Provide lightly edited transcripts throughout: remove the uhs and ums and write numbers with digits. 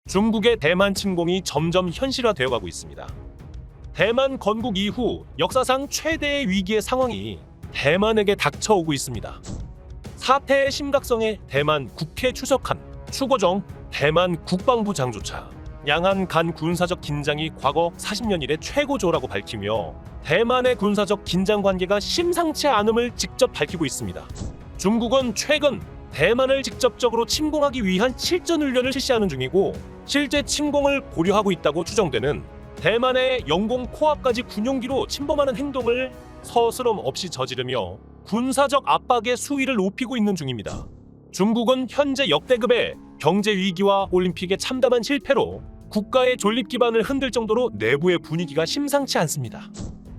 중국의 대만 침공이 점점 현실화되어가고 있습니다. 대만 건국 이후 역사상 최대의 위기의 상황이 대만에게 닥쳐오고 있습니다. 사태의 심각성에 대만 국회 추석한 추고정 대만 국방부 장조차 양안 간 군사적 긴장이 과거 40년 이래 최고조라고 밝히며 대만의 군사적 긴장 관계가 심상치 않음을 직접 밝히고 있습니다. 중국은 최근 대만을 직접적으로 침공하기 위한 실전 훈련을 실시하는 중이고 실제 침공을 고려하고 있다고 추정되는 대만의 영공 코앞까지 군용기로 침범하는 행동을 서스럼 없이 저지르며 군사적 압박의 수위를 높이고 있는 중입니다. 중국은 현재 역대급의 경제 위기와 올림픽에 참담한 실패로 국가의 존립 기반을 흔들 정도로 내부의 분위기가 심상치 않습니다.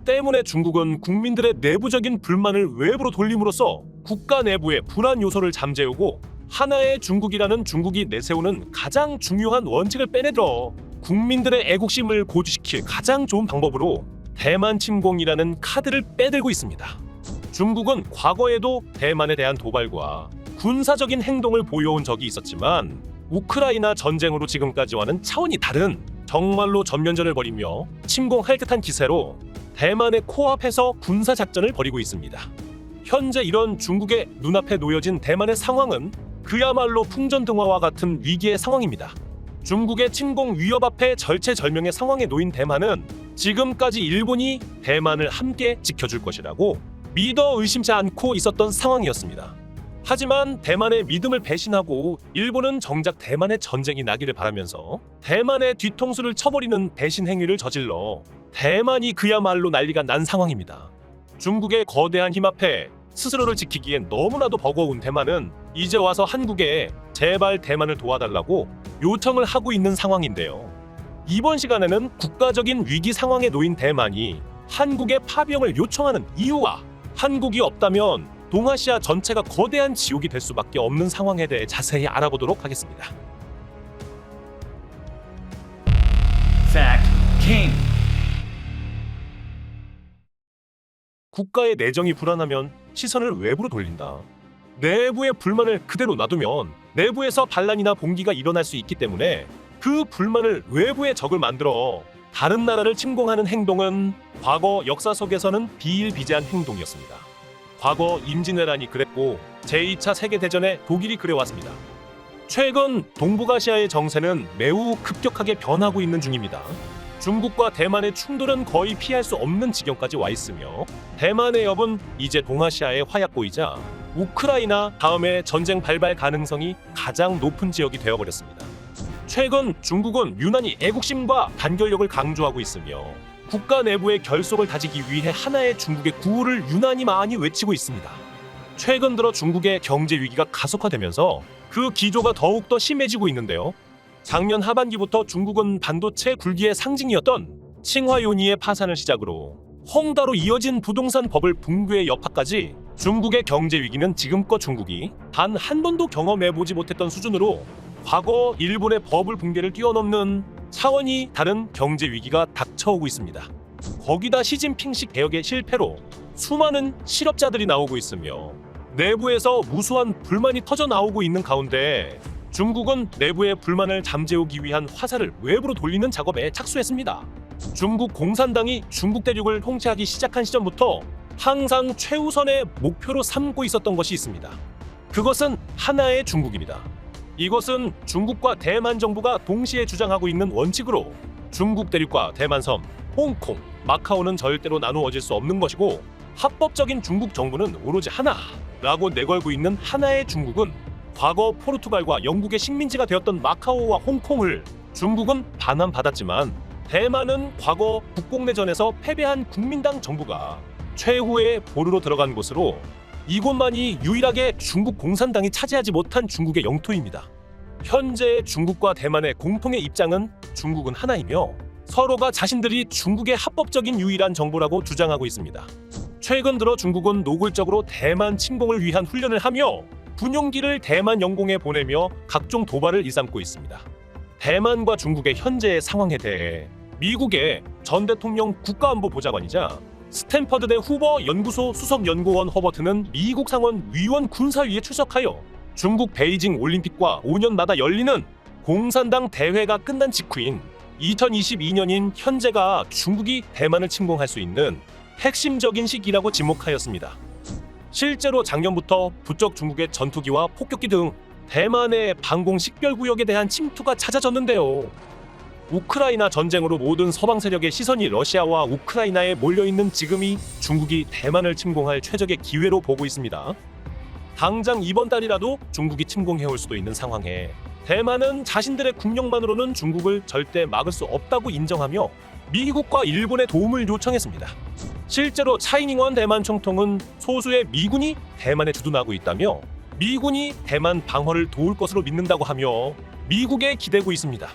때문에 중국은 국민들의 내부적인 불만을 외부로 돌림으로써 국가 내부의 불안 요소를 잠재우고 하나의 중국이라는 중국이 내세우는 가장 중요한 원칙을 빼내들어 국민들의 애국심을 고취시킬 가장 좋은 방법으로 대만 침공이라는 카드를 빼들고 있습니다. 중국은 과거에도 대만에 대한 도발과 군사적인 행동을 보여온 적이 있었지만 우크라이나 전쟁으로 지금까지와는 차원이 다른 정말로 전면전을 벌이며 침공할 듯한 기세로 대만의 코앞에서 군사작전을 벌이고 있습니다. 현재 이런 중국의 눈앞에 놓여진 대만의 상황은 그야말로 풍전등화와 같은 위기의 상황입니다. 중국의 침공 위협 앞에 절체절명의 상황에 놓인 대만은 지금까지 일본이 대만을 함께 지켜줄 것이라고 믿어 의심치 않고 있었던 상황이었습니다. 하지만 대만의 믿음을 배신하고 일본은 정작 대만의 전쟁이 나기를 바라면서 대만의 뒤통수를 쳐버리는 배신 행위를 저질러 대만이 그야말로 난리가 난 상황입니다. 중국의 거대한 힘 앞에 스스로를 지키기엔 너무나도 버거운 대만은 이제 와서 한국에 제발 대만을 도와달라고 요청을 하고 있는 상황인데요. 이번 시간에는 국가적인 위기 상황에 놓인 대만이 한국의 파병을 요청하는 이유와 한국이 없다면 동아시아 전체가 거대한 지옥이 될 수밖에 없는 상황에 대해 자세히 알아보도록 하겠습니다. Fact King. 국가의 내정이 불안하면 시선을 외부로 돌린다. 내부의 불만을 그대로 놔두면 내부에서 반란이나 봉기가 일어날 수 있기 때문에 그 불만을 외부의 적을 만들어 다른 나라를 침공하는 행동은 과거 역사 속에서는 비일비재한 행동이었습니다. 과거 임진왜란이 그랬고 제2차 세계대전에 독일이 그래왔습니다. 최근 동북아시아의 정세는 매우 급격하게 변하고 있는 중입니다. 중국과 대만의 충돌은 거의 피할 수 없는 지경까지 와 있으며 대만의 여분 이제 동아시아의 화약고이자 우크라이나 다음에 전쟁 발발 가능성이 가장 높은 지역이 되어버렸습니다. 최근 중국은 유난히 애국심과 단결력을 강조하고 있으며 국가 내부의 결속을 다지기 위해 하나의 중국의 구호를 유난히 많이 외치고 있습니다. 최근 들어 중국의 경제 위기가 가속화되면서 그 기조가 더욱더 심해지고 있는데요. 작년 하반기부터 중국은 반도체 굴기의 상징이었던 칭화요니의 파산을 시작으로 헝다로 이어진 부동산 버블 붕괴의 여파까지 중국의 경제 위기는 지금껏 중국이 단 한 번도 경험해보지 못했던 수준으로 과거 일본의 버블 붕괴를 뛰어넘는 차원이 다른 경제 위기가 닥쳐오고 있습니다. 거기다 시진핑식 개혁의 실패로 수많은 실업자들이 나오고 있으며 내부에서 무수한 불만이 터져 나오고 있는 가운데 중국은 내부의 불만을 잠재우기 위한 화살을 외부로 돌리는 작업에 착수했습니다. 중국 공산당이 중국 대륙을 통치하기 시작한 시점부터 항상 최우선의 목표로 삼고 있었던 것이 있습니다. 그것은 하나의 중국입니다. 이것은 중국과 대만 정부가 동시에 주장하고 있는 원칙으로 중국 대륙과 대만섬, 홍콩, 마카오는 절대로 나누어질 수 없는 것이고 합법적인 중국 정부는 오로지 하나라고 내걸고 있는 하나의 중국은 과거 포르투갈과 영국의 식민지가 되었던 마카오와 홍콩을 중국은 반환받았지만 대만은 과거 국공내전에서 패배한 국민당 정부가 최후의 보루로 들어간 곳으로 이곳만이 유일하게 중국 공산당이 차지하지 못한 중국의 영토입니다. 현재 중국과 대만의 공통의 입장은 중국은 하나이며 서로가 자신들이 중국의 합법적인 유일한 정부라고 주장하고 있습니다. 최근 들어 중국은 노골적으로 대만 침공을 위한 훈련을 하며 군용기를 대만 영공에 보내며 각종 도발을 일삼고 있습니다. 대만과 중국의 현재의 상황에 대해 미국의 전 대통령 국가안보보좌관이자 스탠퍼드대 후버 연구소 수석연구원 허버트는 미국 상원 위원 군사위에 출석하여 중국 베이징 올림픽과 5년마다 열리는 공산당 대회가 끝난 직후인 2022년인 현재가 중국이 대만을 침공할 수 있는 핵심적인 시기라고 지목하였습니다. 실제로 작년부터 부쩍 중국의 전투기와 폭격기 등 대만의 방공 식별구역에 대한 침투가 잦아졌는데요. 우크라이나 전쟁으로 모든 서방 세력의 시선이 러시아와 우크라이나에 몰려있는 지금이 중국이 대만을 침공할 최적의 기회로 보고 있습니다. 당장 이번 달이라도 중국이 침공해올 수도 있는 상황에 대만은 자신들의 국력만으로는 중국을 절대 막을 수 없다고 인정하며 미국과 일본의 도움을 요청했습니다. 실제로 차이잉원 대만 총통은 소수의 미군이 대만에 주둔하고 있다며 미군이 대만 방어를 도울 것으로 믿는다고 하며 미국에 기대고 있습니다.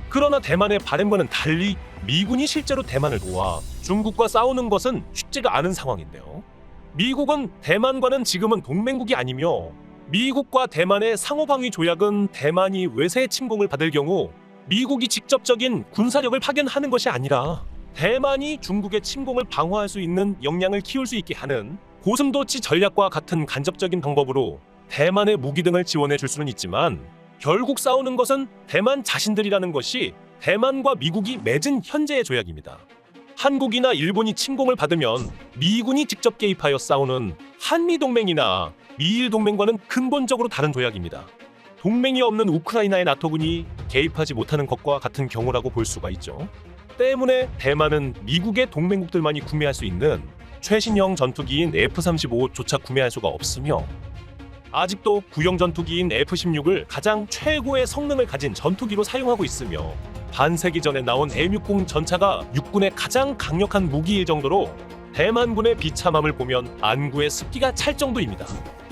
그러나 대만의 바람과는 달리 미군이 실제로 대만을 도와 중국과 싸우는 것은 쉽지가 않은 상황인데요. 미국은 대만과는 지금은 동맹국이 아니며 미국과 대만의 상호방위 조약은 대만이 외세 침공을 받을 경우 미국이 직접적인 군사력을 파견하는 것이 아니라 대만이 중국의 침공을 방어할 수 있는 역량을 키울 수 있게 하는 고슴도치 전략과 같은 간접적인 방법으로 대만의 무기 등을 지원해 줄 수는 있지만 결국 싸우는 것은 대만 자신들이라는 것이 대만과 미국이 맺은 현재의 조약입니다. 한국이나 일본이 침공을 받으면 미군이 직접 개입하여 싸우는 한미동맹이나 미일동맹과는 근본적으로 다른 조약입니다. 동맹이 없는 우크라이나의 나토군이 개입하지 못하는 것과 같은 경우라고 볼 수가 있죠. 때문에 대만은 미국의 동맹국들만이 구매할 수 있는 최신형 전투기인 F-35조차 구매할 수가 없으며 아직도 구형 전투기인 F-16을 가장 최고의 성능을 가진 전투기로 사용하고 있으며 반세기 전에 나온 M60 전차가 육군의 가장 강력한 무기일 정도로 대만군의 비참함을 보면 안구에 습기가 찰 정도입니다.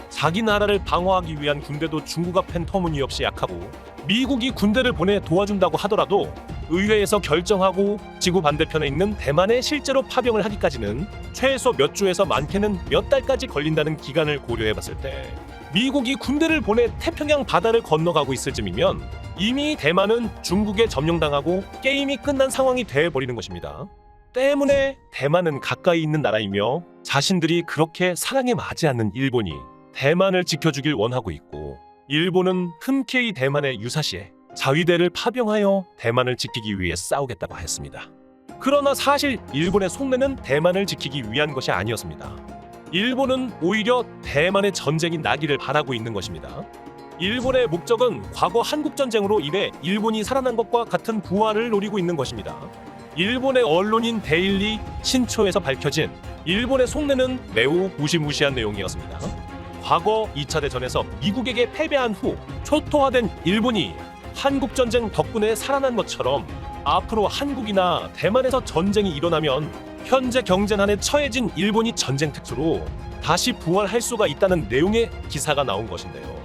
자기 나라를 방어하기 위한 군대도 중국 앞엔 터무니없이 약하고 미국이 군대를 보내 도와준다고 하더라도 의회에서 결정하고 지구 반대편에 있는 대만에 실제로 파병을 하기까지는 최소 몇 주에서 많게는 몇 달까지 걸린다는 기간을 고려해봤을 때 미국이 군대를 보내 태평양 바다를 건너가고 있을 즈음이면 이미 대만은 중국에 점령당하고 게임이 끝난 상황이 돼버리는 것입니다. 때문에 대만은 가까이 있는 나라이며 자신들이 그렇게 사랑에 맞지 않는 일본이 대만을 지켜주길 원하고 있고 일본은 흔쾌히 대만의 유사시에 자위대를 파병하여 대만을 지키기 위해 싸우겠다고 했습니다. 그러나 사실 일본의 속내는 대만을 지키기 위한 것이 아니었습니다. 일본은 오히려 대만의 전쟁이 나기를 바라고 있는 것입니다. 일본의 목적은 과거 한국전쟁으로 인해 일본이 살아난 것과 같은 부활을 노리고 있는 것입니다. 일본의 언론인 데일리 신초에서 밝혀진 일본의 속내는 매우 무시무시한 내용이었습니다. 과거 2차 대전에서 미국에게 패배한 후 초토화된 일본이 한국전쟁 덕분에 살아난 것처럼 앞으로 한국이나 대만에서 전쟁이 일어나면 현재 경쟁난에 처해진 일본이 전쟁 특수로 다시 부활할 수가 있다는 내용의 기사가 나온 것인데요.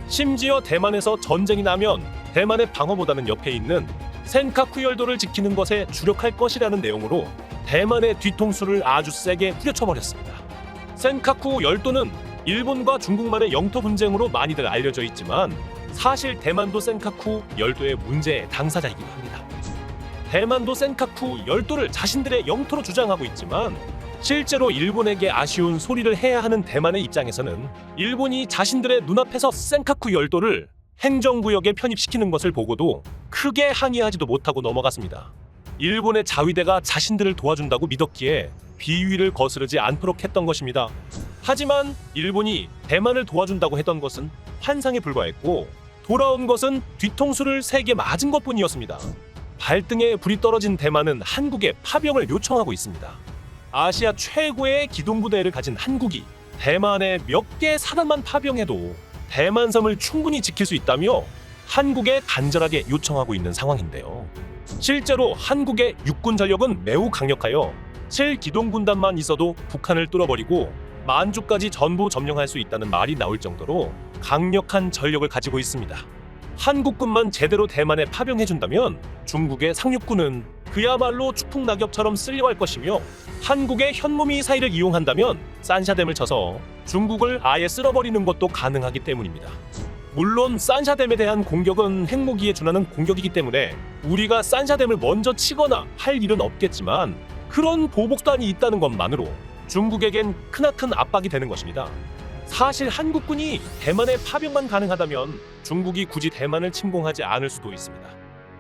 심지어 대만에서 전쟁이 나면 대만의 방어보다는 옆에 있는 센카쿠 열도를 지키는 것에 주력할 것이라는 내용으로 대만의 뒤통수를 아주 세게 후려쳐버렸습니다. 센카쿠 열도는 일본과 중국만의 영토 분쟁으로 많이들 알려져 있지만 사실 대만도 센카쿠 열도의 문제의 당사자이기도 합니다. 대만도 센카쿠 열도를 자신들의 영토로 주장하고 있지만 실제로 일본에게 아쉬운 소리를 해야 하는 대만의 입장에서는 일본이 자신들의 눈앞에서 센카쿠 열도를 행정구역에 편입시키는 것을 보고도 크게 항의하지도 못하고 넘어갔습니다. 일본의 자위대가 자신들을 도와준다고 믿었기에 비위를 거스르지 않도록 했던 것입니다. 하지만 일본이 대만을 도와준다고 했던 것은 환상에 불과했고 돌아온 것은 뒤통수를 세게 맞은 것뿐이었습니다. 발등에 불이 떨어진 대만은 한국에 파병을 요청하고 있습니다. 아시아 최고의 기동부대를 가진 한국이 대만에 몇 개 사단만 파병해도 대만섬을 충분히 지킬 수 있다며 한국에 간절하게 요청하고 있는 상황인데요. 실제로 한국의 육군 전력은 매우 강력하여 7기동군단만 있어도 북한을 뚫어버리고 만주까지 전부 점령할 수 있다는 말이 나올 정도로 강력한 전력을 가지고 있습니다. 한국군만 제대로 대만에 파병해준다면 중국의 상륙군은 그야말로 추풍낙엽처럼 쓸려갈 것이며 한국의 현무미사일을 이용한다면 산샤댐을 쳐서 중국을 아예 쓸어버리는 것도 가능하기 때문입니다. 물론 산샤댐에 대한 공격은 핵무기에 준하는 공격이기 때문에 우리가 산샤댐을 먼저 치거나 할 일은 없겠지만 그런 보복단이 있다는 것만으로 중국에겐 크나큰 압박이 되는 것입니다. 사실 한국군이 대만에 파병만 가능하다면 중국이 굳이 대만을 침공하지 않을 수도 있습니다.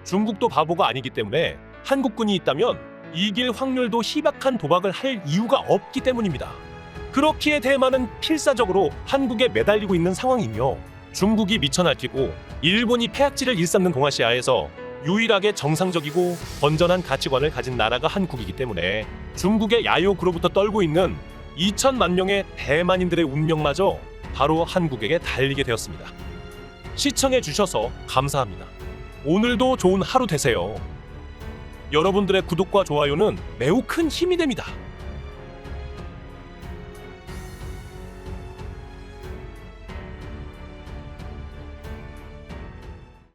중국도 바보가 아니기 때문에 한국군이 있다면 이길 확률도 희박한 도박을 할 이유가 없기 때문입니다. 그렇기에 대만은 필사적으로 한국에 매달리고 있는 상황이며 중국이 미쳐 날뛰고 일본이 폐악지를 일삼는 동아시아에서 유일하게 정상적이고 건전한 가치관을 가진 나라가 한국이기 때문에 중국의 야욕으로부터 떨고 있는 2천만 명의 대만인들의 운명마저 바로 한국에게 달리게 되었습니다. 시청해 주셔서 감사합니다. 오늘도 좋은 하루 되세요. 여러분들의 구독과 좋아요는 매우 큰 힘이 됩니다.